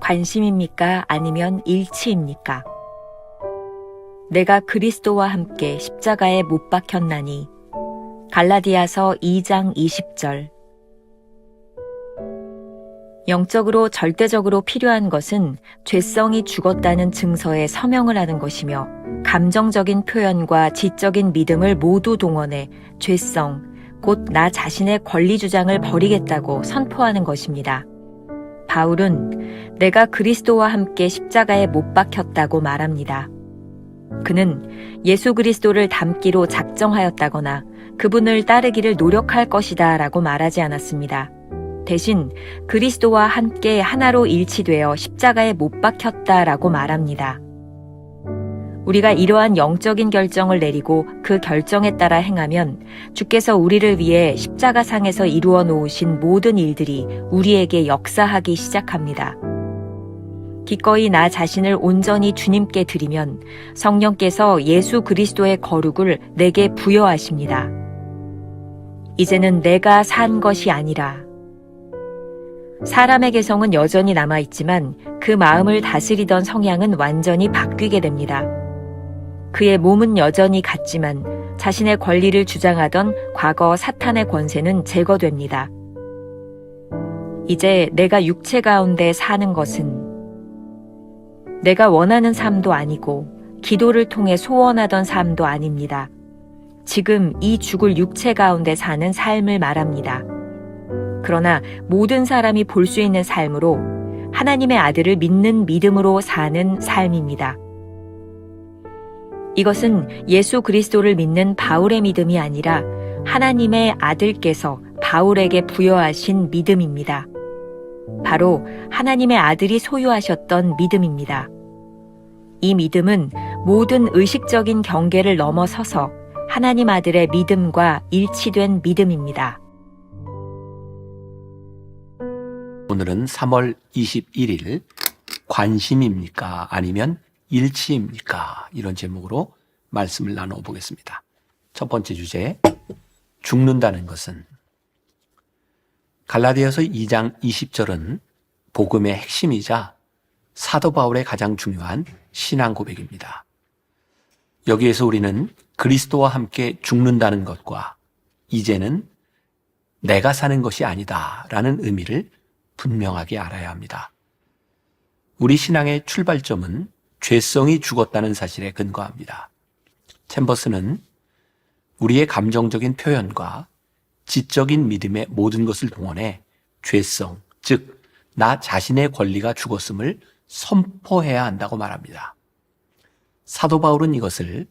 관심입니까? 아니면 일치입니까? 내가 그리스도와 함께 십자가에 못 박혔나니. 갈라디아서 2장 20절. 영적으로 절대적으로 필요한 것은 죄성이 죽었다는 증서에 서명을 하는 것이며, 감정적인 표현과 지적인 믿음을 모두 동원해 죄성, 곧 나 자신의 권리 주장을 버리겠다고 선포하는 것입니다. 바울은 내가 그리스도와 함께 십자가에 못 박혔다고 말합니다. 그는 예수 그리스도를 닮기로 작정하였다거나 그분을 따르기를 노력할 것이다 라고 말하지 않았습니다. 대신 그리스도와 함께 하나로 일치되어 십자가에 못 박혔다라고 말합니다. 우리가 이러한 영적인 결정을 내리고 그 결정에 따라 행하면 주께서 우리를 위해 십자가상에서 이루어 놓으신 모든 일들이 우리에게 역사하기 시작합니다. 기꺼이 나 자신을 온전히 주님께 드리면 성령께서 예수 그리스도의 거룩을 내게 부여하십니다. 이제는 내가 산 것이 아니라. 사람의 개성은 여전히 남아있지만 그 마음을 다스리던 성향은 완전히 바뀌게 됩니다. 그의 몸은 여전히 같지만 자신의 권리를 주장하던 과거 사탄의 권세는 제거됩니다. 이제 내가 육체 가운데 사는 것은 내가 원하는 삶도 아니고 기도를 통해 소원하던 삶도 아닙니다. 지금 이 죽을 육체 가운데 사는 삶을 말합니다. 그러나 모든 사람이 볼 수 있는 삶으로 하나님의 아들을 믿는 믿음으로 사는 삶입니다. 이것은 예수 그리스도를 믿는 바울의 믿음이 아니라 하나님의 아들께서 바울에게 부여하신 믿음입니다. 바로 하나님의 아들이 소유하셨던 믿음입니다. 이 믿음은 모든 의식적인 경계를 넘어서서 하나님 아들의 믿음과 일치된 믿음입니다. 오늘은 3월 21일 관심입니까? 아니면 일치입니까? 이런 제목으로 말씀을 나눠보겠습니다. 첫 번째 주제, 죽는다는 것은. 갈라디아서 2장 20절은 복음의 핵심이자 사도 바울의 가장 중요한 신앙 고백입니다. 여기에서 우리는 그리스도와 함께 죽는다는 것과 이제는 내가 사는 것이 아니다 라는 의미를 분명하게 알아야 합니다. 우리 신앙의 출발점은 죄성이 죽었다는 사실에 근거합니다. 챔버스는 우리의 감정적인 표현과 지적인 믿음의 모든 것을 동원해 죄성, 즉 나 자신의 권리가 죽었음을 선포해야 한다고 말합니다. 사도 바울은 이것을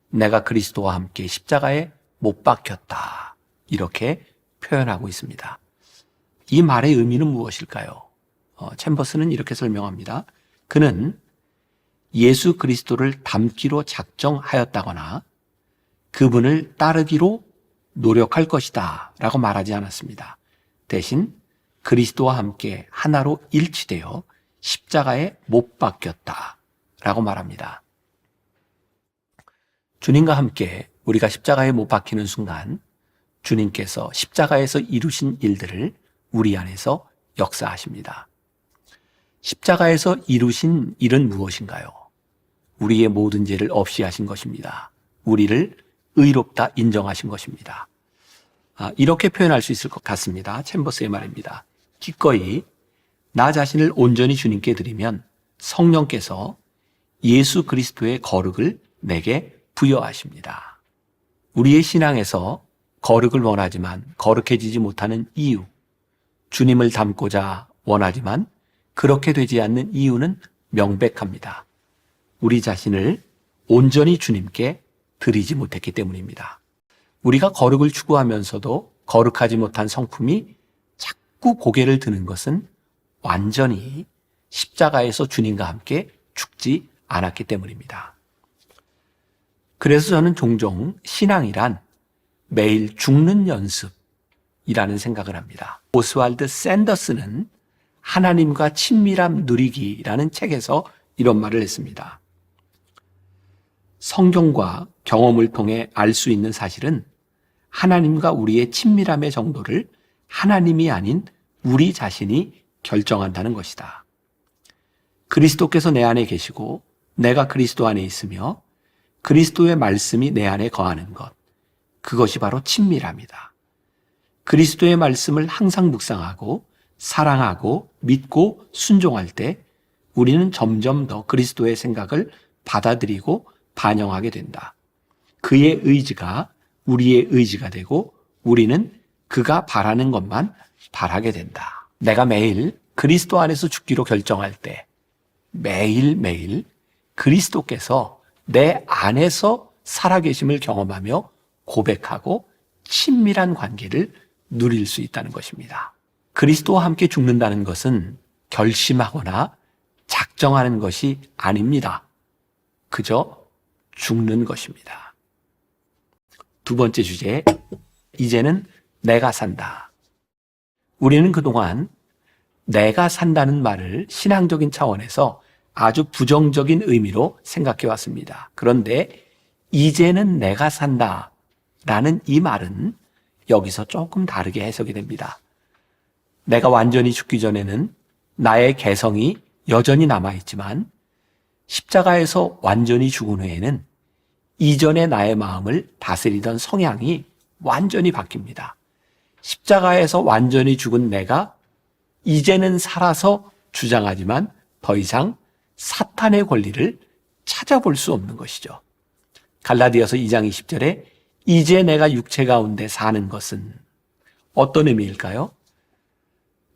내가 그리스도와 함께 십자가에 못 박혔다 이렇게 표현하고 있습니다. 이 말의 의미는 무엇일까요? 챔버스는 이렇게 설명합니다. 그는 예수 그리스도를 닮기로 작정하였다거나 그분을 따르기로 노력할 것이다 라고 말하지 않았습니다. 대신 그리스도와 함께 하나로 일치되어 십자가에 못 박혔다 라고 말합니다. 주님과 함께 우리가 십자가에 못 박히는 순간 주님께서 십자가에서 이루신 일들을 우리 안에서 역사하십니다. 십자가에서 이루신 일은 무엇인가요? 우리의 모든 죄를 없이 하신 것입니다. 우리를 의롭다 인정하신 것입니다. 이렇게 표현할 수 있을 것 같습니다. 챔버스의 말입니다. 기꺼이 나 자신을 온전히 주님께 드리면 성령께서 예수 그리스도의 거룩을 내게 부여하십니다. 우리의 신앙에서 거룩을 원하지만 거룩해지지 못하는 이유, 주님을 닮고자 원하지만 그렇게 되지 않는 이유는 명백합니다. 우리 자신을 온전히 주님께 드리지 못했기 때문입니다. 우리가 거룩을 추구하면서도 거룩하지 못한 성품이 자꾸 고개를 드는 것은 완전히 십자가에서 주님과 함께 죽지 않았기 때문입니다. 그래서 저는 종종 신앙이란 매일 죽는 연습이라는 생각을 합니다. 오스왈드 샌더스는 하나님과 친밀함 누리기라는 책에서 이런 말을 했습니다. 성경과 경험을 통해 알 수 있는 사실은 하나님과 우리의 친밀함의 정도를 하나님이 아닌 우리 자신이 결정한다는 것이다. 그리스도께서 내 안에 계시고 내가 그리스도 안에 있으며 그리스도의 말씀이 내 안에 거하는 것, 그것이 바로 친밀함이다. 그리스도의 말씀을 항상 묵상하고 사랑하고 믿고 순종할 때 우리는 점점 더 그리스도의 생각을 받아들이고 반영하게 된다. 그의 의지가 우리의 의지가 되고 우리는 그가 바라는 것만 바라게 된다. 내가 매일 그리스도 안에서 죽기로 결정할 때 매일매일 그리스도께서 내 안에서 살아계심을 경험하며 고백하고 친밀한 관계를 누릴 수 있다는 것입니다. 그리스도와 함께 죽는다는 것은 결심하거나 작정하는 것이 아닙니다. 그저 죽는 것입니다. 두 번째 주제, 이제는 내가 산다. 우리는 그동안 내가 산다는 말을 신앙적인 차원에서 아주 부정적인 의미로 생각해 왔습니다. 그런데 이제는 내가 산다 라는 이 말은 여기서 조금 다르게 해석이 됩니다. 내가 완전히 죽기 전에는 나의 개성이 여전히 남아있지만 십자가에서 완전히 죽은 후에는 이전의 나의 마음을 다스리던 성향이 완전히 바뀝니다. 십자가에서 완전히 죽은 내가 이제는 살아서 주장하지만 더 이상 사탄의 권리를 찾아볼 수 없는 것이죠. 갈라디아서 2장 20절에 이제 내가 육체 가운데 사는 것은 어떤 의미일까요?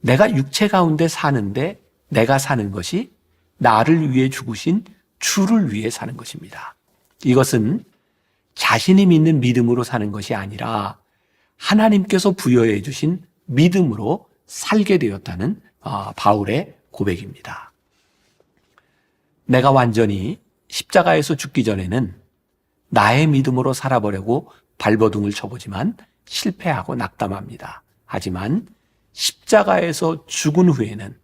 내가 육체 가운데 사는데 내가 사는 것이 나를 위해 죽으신 주를 위해 사는 것입니다. 이것은 자신이 믿는 믿음으로 사는 것이 아니라 하나님께서 부여해 주신 믿음으로 살게 되었다는 바울의 고백입니다. 내가 완전히 십자가에서 죽기 전에는 나의 믿음으로 살아보려고 발버둥을 쳐보지만 실패하고 낙담합니다. 하지만 십자가에서 죽은 후에는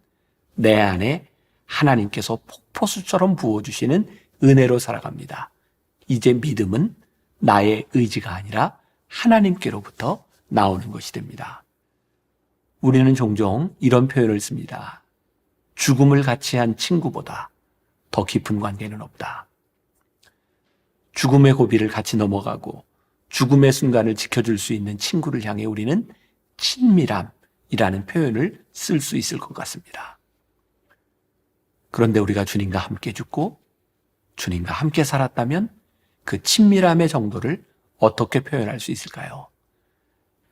내 안에 하나님께서 폭포수처럼 부어주시는 은혜로 살아갑니다. 이제 믿음은 나의 의지가 아니라 하나님께로부터 나오는 것이 됩니다. 우리는 종종 이런 표현을 씁니다. 죽음을 같이 한 친구보다 더 깊은 관계는 없다. 죽음의 고비를 같이 넘어가고 죽음의 순간을 지켜줄 수 있는 친구를 향해 우리는 친밀함이라는 표현을 쓸 수 있을 것 같습니다. 그런데 우리가 주님과 함께 죽고 주님과 함께 살았다면 그 친밀함의 정도를 어떻게 표현할 수 있을까요?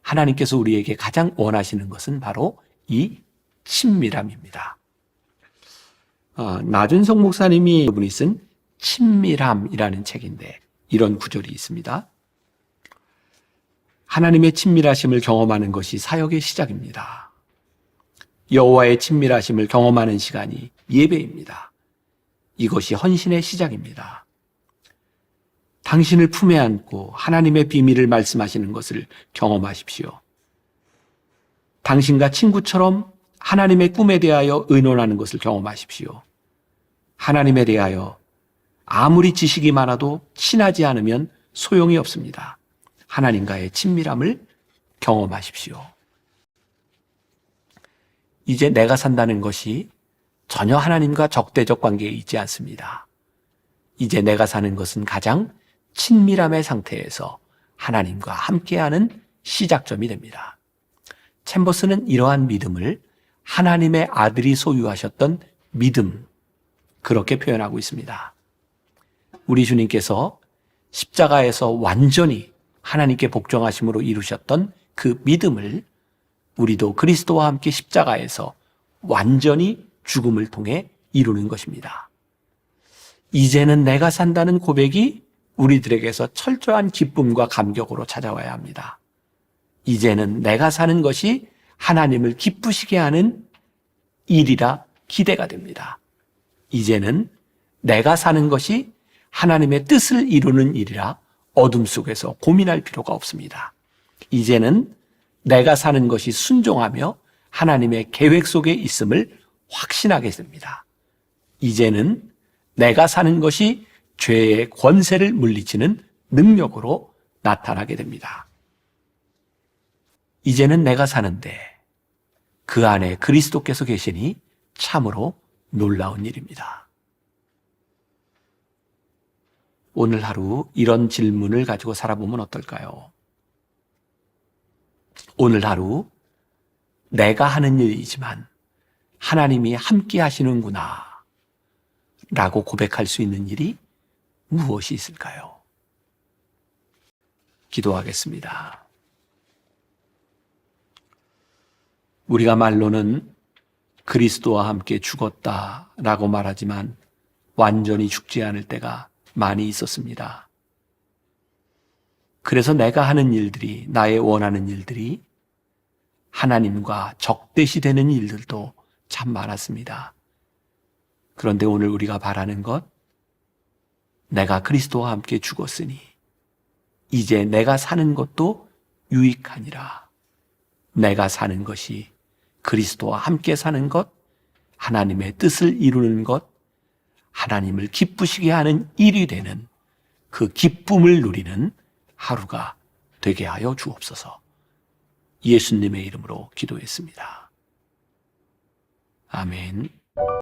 하나님께서 우리에게 가장 원하시는 것은 바로 이 친밀함입니다. 나준석 목사님이 그분이 쓴 친밀함이라는 책인데 이런 구절이 있습니다. 하나님의 친밀하심을 경험하는 것이 사역의 시작입니다. 여호와의 친밀하심을 경험하는 시간이 예배입니다. 이것이 헌신의 시작입니다. 당신을 품에 안고 하나님의 비밀을 말씀하시는 것을 경험하십시오. 당신과 친구처럼 하나님의 꿈에 대하여 의논하는 것을 경험하십시오. 하나님에 대하여 아무리 지식이 많아도 친하지 않으면 소용이 없습니다. 하나님과의 친밀함을 경험하십시오. 이제 내가 산다는 것이 전혀 하나님과 적대적 관계에 있지 않습니다. 이제 내가 사는 것은 가장 친밀함의 상태에서 하나님과 함께하는 시작점이 됩니다. 챔버스는 이러한 믿음을 하나님의 아들이 소유하셨던 믿음, 그렇게 표현하고 있습니다. 우리 주님께서 십자가에서 완전히 하나님께 복종하심으로 이루셨던 그 믿음을 우리도 그리스도와 함께 십자가에서 완전히 죽음을 통해 이루는 것입니다. 이제는 내가 산다는 고백이 우리들에게서 철저한 기쁨과 감격으로 찾아와야 합니다. 이제는 내가 사는 것이 하나님을 기쁘시게 하는 일이라 기대가 됩니다. 이제는 내가 사는 것이 하나님의 뜻을 이루는 일이라 어둠 속에서 고민할 필요가 없습니다. 이제는 내가 사는 것이 순종하며 하나님의 계획 속에 있음을 확신하게 됩니다. 이제는 내가 사는 것이 죄의 권세를 물리치는 능력으로 나타나게 됩니다. 이제는 내가 사는데 그 안에 그리스도께서 계시니 참으로 놀라운 일입니다. 오늘 하루 이런 질문을 가지고 살아보면 어떨까요? 오늘 하루 내가 하는 일이지만 하나님이 함께 하시는구나 라고 고백할 수 있는 일이 무엇이 있을까요? 기도하겠습니다. 우리가 말로는 그리스도와 함께 죽었다라고 말하지만 완전히 죽지 않을 때가 많이 있었습니다. 그래서 내가 하는 일들이, 나의 원하는 일들이 하나님과 적대시 되는 일들도 참 많았습니다. 그런데 오늘 우리가 바라는 것, 내가 그리스도와 함께 죽었으니 이제 내가 사는 것도 유익하니라. 내가 사는 것이 그리스도와 함께 사는 것, 하나님의 뜻을 이루는 것, 하나님을 기쁘시게 하는 일이 되는 그 기쁨을 누리는 하루가 되게 하여 주옵소서. 예수님의 이름으로 기도했습니다. 아멘.